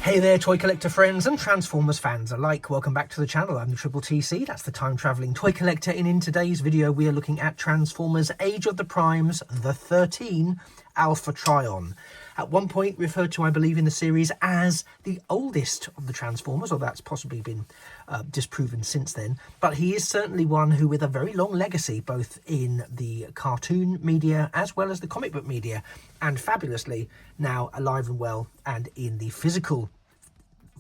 Hey there, toy collector friends and Transformers fans alike. Welcome back to the channel. I'm the Triple TC, that's the time travelling toy collector, and in today's video we are looking at Transformers Age of the Primes, the 13 Alpha Trion. At one point referred to, I believe, in the series as the oldest of the Transformers, or that's possibly been disproven since then. But he is certainly one who, with a very long legacy, both in the cartoon media as well as the comic book media, and fabulously now alive and well and in the physical,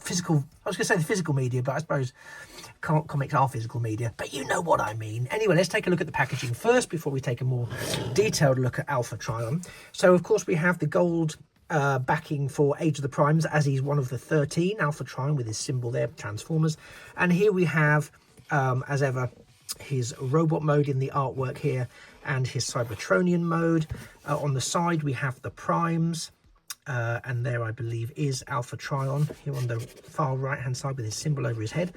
I was going to say the physical media, but I suppose comics are physical media, but you know what I mean. Anyway, let's take a look at the packaging first before we take a more detailed look at Alpha Trion. So, of course, we have the gold backing for Age of the Primes, as he's one of the 13, Alpha Trion, with his symbol there, Transformers. And here we have, as ever, his robot mode in the artwork here, and his Cybertronian mode. On the side, we have the Primes. And there, I believe, is Alpha Trion here on the far right hand side with his symbol over his head,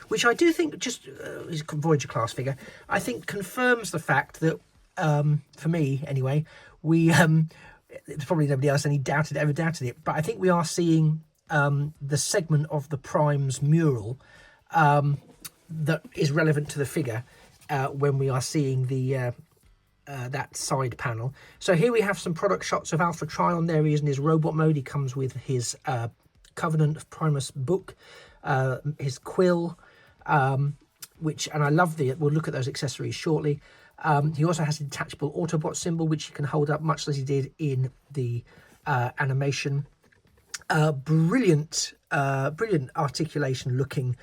which I do think, just his Voyager class figure, I think confirms the fact that, for me anyway, we it's probably nobody else ever doubted it, but I think we are seeing the segment of the Prime's mural that is relevant to the figure when we are seeing the that side panel. So here we have some product shots of Alpha Trion. There he is in his robot mode. He comes with his Covenant of Primus book, his quill, and I love we'll look at those accessories shortly. He also has a detachable Autobot symbol, which he can hold up, much as he did in the animation. Brilliant articulation looking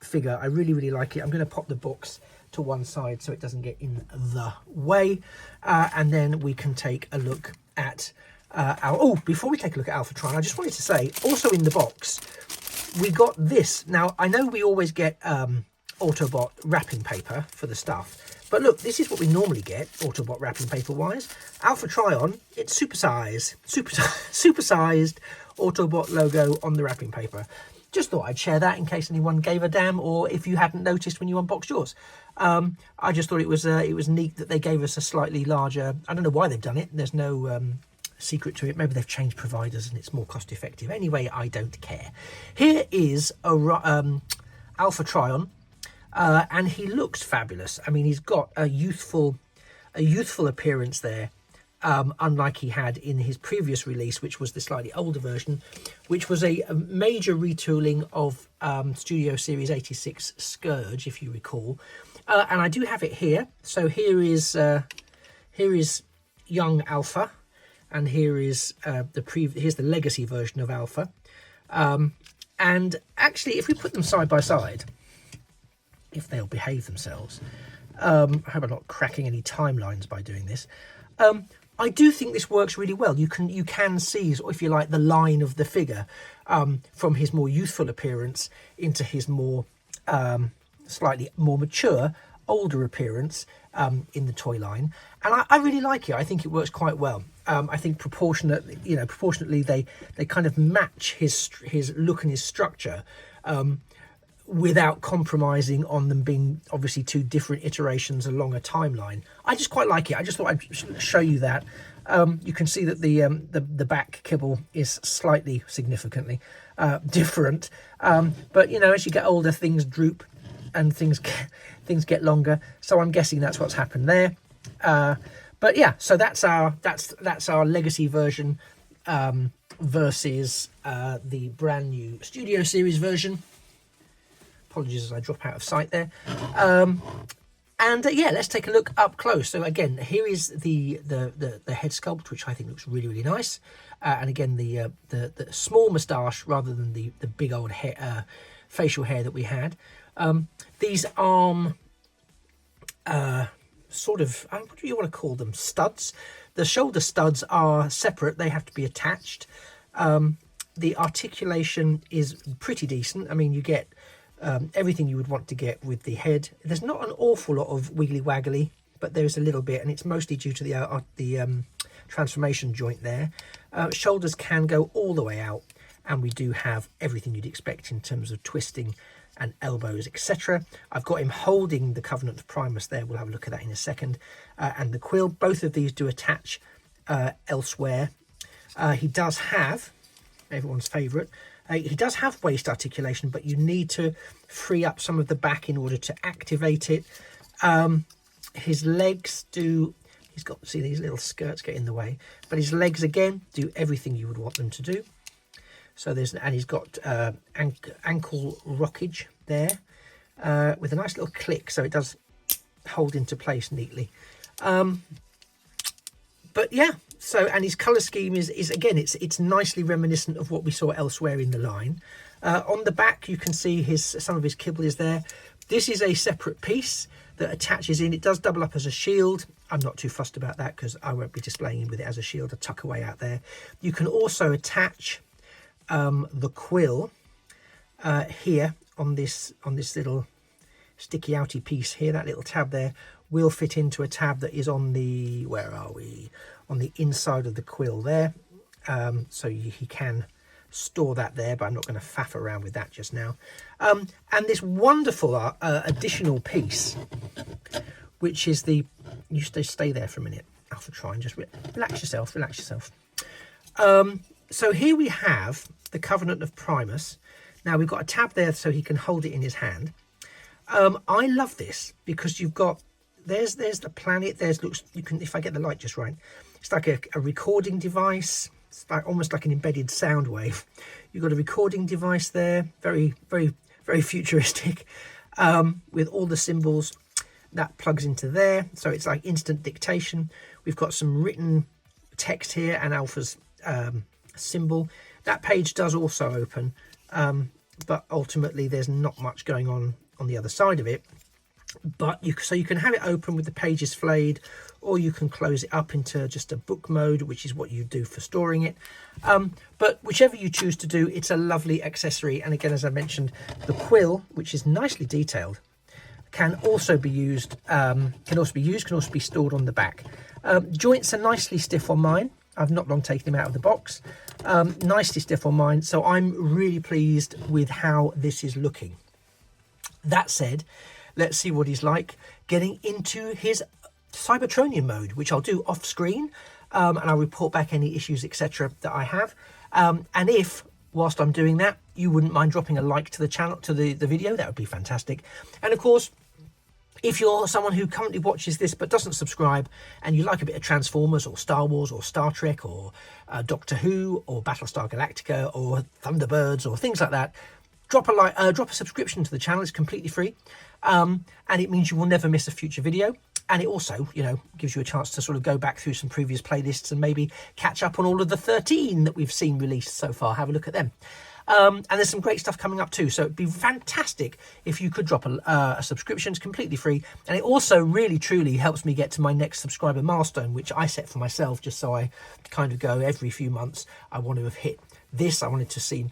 figure. I really like it. I'm going to pop the box to one side so it doesn't get in the way, and then we can take a look at before we take a look at Alpha Trion, I just wanted to say, also in the box we got this. Now, I know we always get Autobot wrapping paper for the stuff, but look, this is what we normally get Autobot wrapping paper wise. Alpha Trion, it's supersized Autobot logo on the wrapping paper. Just thought I'd share that in case anyone gave a damn, or if you hadn't noticed when you unboxed yours. I just thought it was neat that they gave us a slightly larger. I don't know why they've done it. There's no secret to it. Maybe they've changed providers and it's more cost effective. Anyway, I don't care. Here is a Alpha Trion, and he looks fabulous. I mean, he's got a youthful appearance there. Unlike he had in his previous release, which was the slightly older version, which was a major retooling of Studio Series 86 Scourge, if you recall. And I do have it here. So here is young Alpha, and here is here's the legacy version of Alpha. And actually, if we put them side by side, if they'll behave themselves, I hope I'm not cracking any timelines by doing this. I do think this works really well. You can see, if you like, the line of the figure from his more youthful appearance into his more slightly more mature, older appearance in the toy line, and I really like it. I think it works quite well. I think proportionately they kind of match his look and his structure, without compromising on them being obviously two different iterations along a timeline. I just quite like it. I just thought I'd show you that. You can see that the back kibble is slightly significantly different, but you know, as you get older, things droop and things get longer, so I'm guessing that's what's happened there. But yeah, so that's our legacy version versus the brand new Studio Series version. Apologies as I drop out of sight there. Yeah, let's take a look up close. So again, here is the head sculpt, which I think looks really nice. And again, the small moustache rather than the big old hair, facial hair that we had. These arm sort of, what do you want to call them? Studs. The shoulder studs are separate. They have to be attached. The articulation is pretty decent. I mean, you get everything you would want to get with the head. There's not an awful lot of wiggly waggly, but there's a little bit, and it's mostly due to the transformation joint there. Shoulders can go all the way out, and we do have everything you'd expect in terms of twisting and elbows, etc. I've got him holding the Covenant of Primus there. We'll have a look at that in a second. And the quill, both of these do attach elsewhere. He does have everyone's favourite. He does have waist articulation, but you need to free up some of the back in order to activate it. His legs do, he's got, see, these little skirts get in the way, but his legs again do everything you would want them to do. So there's, and he's got ankle rockage there with a nice little click, so it does hold into place neatly. But yeah, so, and his colour scheme is again, it's nicely reminiscent of what we saw elsewhere in the line. On the back, you can see some of his kibble is there. This is a separate piece that attaches in. It does double up as a shield. I'm not too fussed about that because I won't be displaying him with it as a shield. I'll tuck away out there. You can also attach the quill here on this little sticky outy piece here. That little tab there will fit into a tab that is on the, where are we, on the inside of the quill there. So he can store that there, but I'm not going to faff around with that just now. And this wonderful additional piece, which is the, you stay there for a minute, Alpha Trion, just relax yourself, relax yourself. So here we have the Covenant of Primus. Now we've got a tab there so he can hold it in his hand. I love this because you've got, there's the planet, looks, you can, if I get the light just right, it's like a recording device. It's like almost like an embedded sound wave. You've got a recording device there, very, very, very futuristic, with all the symbols that plugs into there. So it's like instant dictation. We've got some written text here and Alpha's symbol. That page does also open, but ultimately there's not much going on the other side of it. But so you can have it open with the pages flayed, or you can close it up into just a book mode, which is what you do for storing it. But whichever you choose to do, it's a lovely accessory. And again, as I mentioned, the quill, which is nicely detailed, can also be used, can also be stored on the back. Joints are nicely stiff on mine. I've not long taken them out of the box. Nicely stiff on mine, so I'm really pleased with how this is looking. That said, let's see what he's like getting into his Cybertronian mode, which I'll do off screen, and I'll report back any issues, etc. that I have. And if, whilst I'm doing that, you wouldn't mind dropping a like to the channel, to the video, that would be fantastic. And of course, if you're someone who currently watches this but doesn't subscribe, and you like a bit of Transformers or Star Wars or Star Trek or Doctor Who or Battlestar Galactica or Thunderbirds or things like that, drop a like, drop a subscription to the channel. It's completely free, and it means you will never miss a future video. And it also, you know, gives you a chance to sort of go back through some previous playlists and maybe catch up on all of the 13 that we've seen released so far. Have a look at them. And there's some great stuff coming up too. So it'd be fantastic if you could drop a subscription. It's completely free. And it also really, truly helps me get to my next subscriber milestone, which I set for myself, just so I kind of go every few months. I want to have hit this. I wanted to see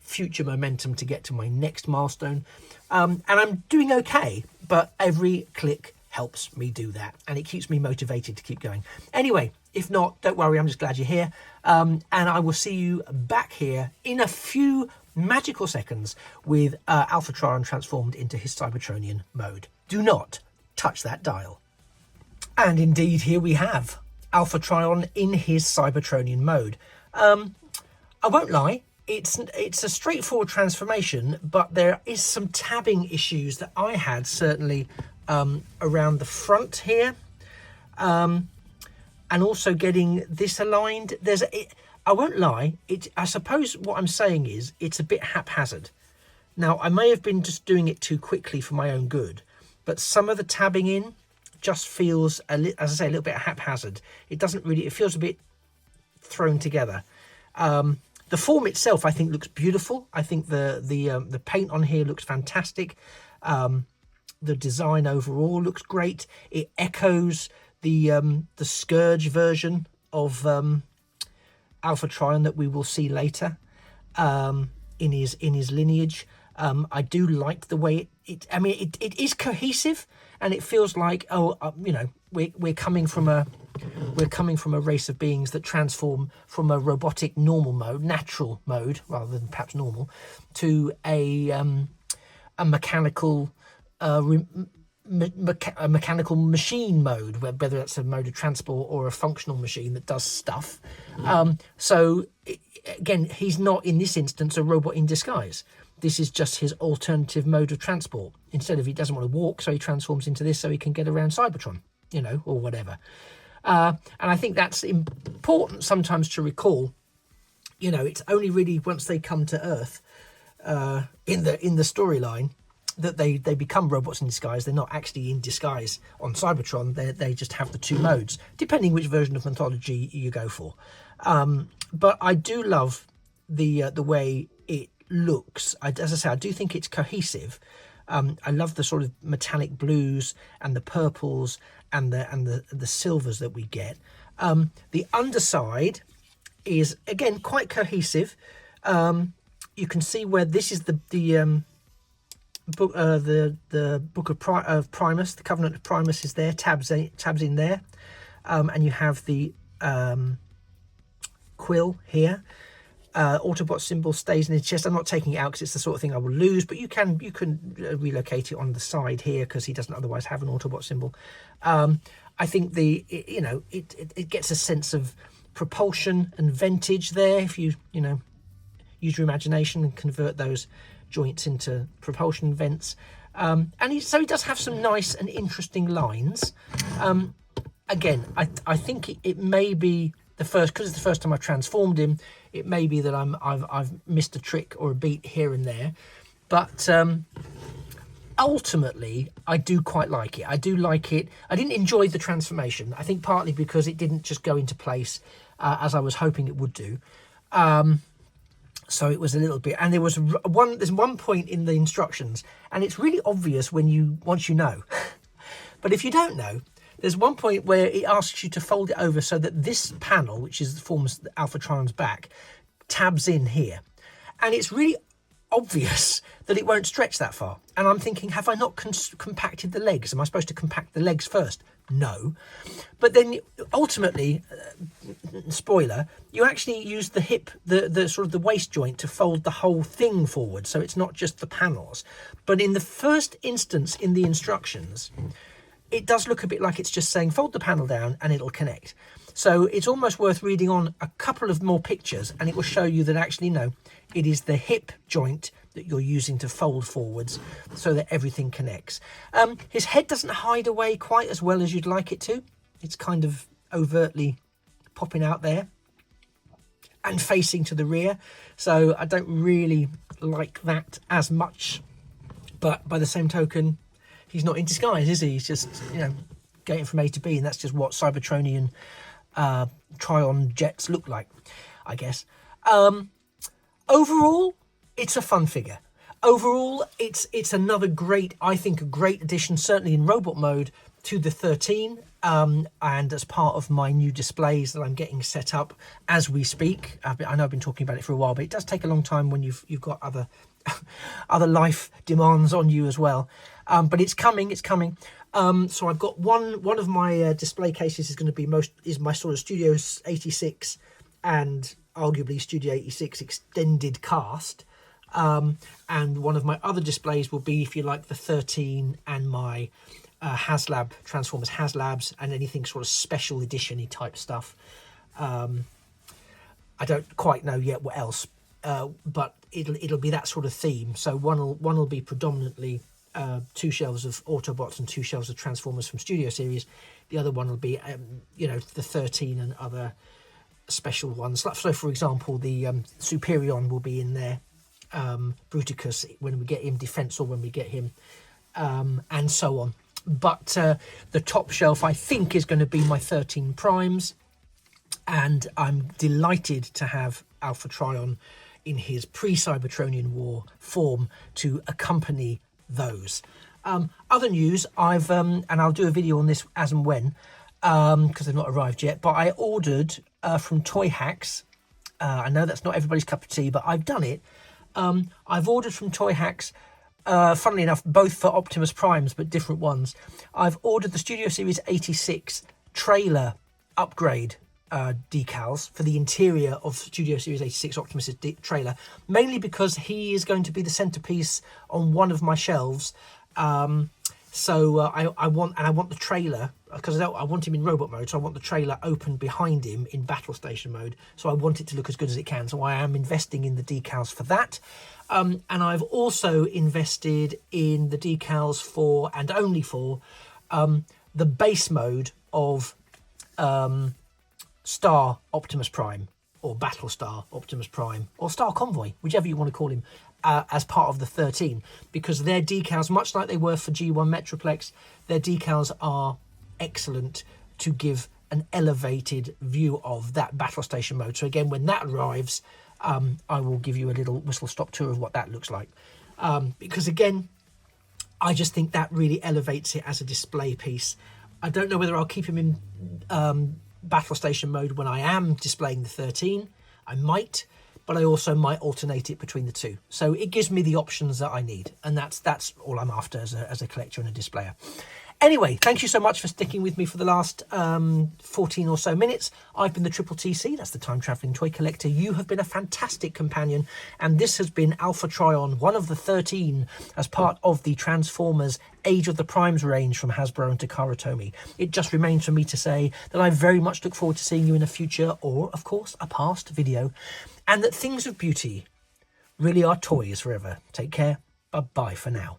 future momentum to get to my next milestone. And I'm doing okay, but every click helps me do that, and it keeps me motivated to keep going. Anyway, if not, don't worry, I'm just glad you're here, and I will see you back here in a few magical seconds with Alpha Trion transformed into his Cybertronian mode. Do not touch that dial. And indeed, here we have Alpha Trion in his Cybertronian mode. I won't lie, it's a straightforward transformation, but there is some tabbing issues that I had certainly around the front here, and also getting this aligned. I won't lie, I suppose what I'm saying is it's a bit haphazard. Now, I may have been just doing it too quickly for my own good, but some of the tabbing in just feels, as I say, a little bit haphazard. It doesn't really, it feels a bit thrown together. The form itself, I think, looks beautiful. I think the paint on here looks fantastic. The design overall looks great. It echoes the Scourge version of Alpha Trion that we will see later in his lineage. I do like the way it is cohesive, and it feels like, you know, we're coming from a race of beings that transform from a robotic normal mode, natural mode rather than perhaps normal, to a mechanical a mechanical machine mode, whether that's a mode of transport or a functional machine that does stuff. So again, he's not in this instance a robot in disguise. This is just his alternative mode of transport. Instead of, he doesn't want to walk, so he transforms into this so he can get around Cybertron, you know, or whatever. And I think that's important sometimes to recall. You know, it's only really once they come to Earth in the storyline that they become robots in disguise. They're not actually in disguise on Cybertron. They just have the two modes, depending which version of mythology you go for. But I do love the way it looks. As I say, I do think it's cohesive. I love the sort of metallic blues and the purples and the silvers that we get. The underside is again quite cohesive. You can see where this is the book of Primus. The Covenant of Primus is there, tabs in there, and you have the quill here. Autobot symbol stays in his chest. I'm not taking it out because it's the sort of thing I will lose, but you can relocate it on the side here because he doesn't otherwise have an Autobot symbol. I think it gets a sense of propulsion and ventage there if you use your imagination and convert those joints into propulsion vents. And he does have some nice and interesting lines. Again, I think it may be the first, because it's the first time I've transformed him. It may be that I've missed a trick or a beat here and there, but ultimately I do quite like it. I do like it. I didn't enjoy the transformation. I think partly because it didn't just go into place as I was hoping it would do. So it was a little bit, and there's one point in the instructions, and it's really obvious once you know. But if you don't know, there's one point where it asks you to fold it over so that this panel, which forms Alpha Trion's back, tabs in here. And it's really obvious that it won't stretch that far. And I'm thinking, have I not compacted the legs? Am I supposed to compact the legs first? No. But then ultimately, spoiler, you actually use the hip, the sort of the waist joint to fold the whole thing forward. So it's not just the panels. But in the first instance in the instructions, it does look a bit like it's just saying fold the panel down and it'll connect. So it's almost worth reading on a couple of more pictures and it will show you that actually no, it is the hip joint that you're using to fold forwards so that everything connects. His head doesn't hide away quite as well as you'd like it to. It's kind of overtly popping out there and facing to the rear. So I don't really like that as much. But by the same token, he's not in disguise, is he? He's just, getting from A to B, and that's just what Cybertronian Trion jets look like, I guess. Overall, it's a fun figure. Overall, it's another great, I think, a great addition, certainly in robot mode, to the 13. And as part of my new displays that I'm getting set up as we speak. I know I've been talking about it for a while, but it does take a long time when you've got other other life demands on you as well. But it's coming. So I've got one of my display cases is going to be my sort of Studio 86 and arguably Studio 86 extended cast. And one of my other displays will be, if you like, the 13 and my HasLab, Transformers HasLabs, and anything sort of special edition-y type stuff. I don't quite know yet what else, but it'll be that sort of theme. So one will be predominantly 2 shelves of Autobots and 2 shelves of Transformers from Studio Series. The other one will be, the 13 and other special ones. So, for example, the Superion will be in there. Bruticus when we get him, Defensor when we get him, and so on. But the top shelf, I think, is going to be my 13 Primes, and I'm delighted to have Alpha Trion in his pre-Cybertronian War form to accompany those. Other news, and I'll do a video on this as and when, because they've not arrived yet, but I ordered from Toy Hacks. I know that's not everybody's cup of tea, but I've done it. I've ordered from Toy Hacks, funnily enough, both for Optimus Primes, but different ones. I've ordered the Studio Series 86 trailer upgrade decals for the interior of Studio Series 86 Optimus' trailer, mainly because he is going to be the centerpiece on one of my shelves. So I want the trailer, because I want him in robot mode, so I want the trailer open behind him in battle station mode. So I want it to look as good as it can. So I am investing in the decals for that. And I've also invested in the decals for, and only for, the base mode of Star Optimus Prime, or Battlestar Optimus Prime, or Star Convoy, whichever you want to call him, as part of the 13, because their decals, much like they were for G1 Metroplex, their decals are excellent to give an elevated view of that battle station mode. So again, when that arrives, I will give you a little whistle-stop tour of what that looks like, because again, I just think that really elevates it as a display piece. I don't know whether I'll keep him in battle station mode when I am displaying the 13. I might, but I also might alternate it between the two. So it gives me the options that I need, and that's all I'm after as a collector and a displayer. Anyway, thank you so much for sticking with me for the last 14 or so minutes. I've been the Triple TC, that's the Time Travelling Toy Collector. You have been a fantastic companion, and this has been Alpha Trion, one of the 13, as part of the Transformers Age of the Primes range from Hasbro and Takara Tomy. It just remains for me to say that I very much look forward to seeing you in a future, or, of course, a past video, and that things of beauty really are toys forever. Take care. Bye-bye for now.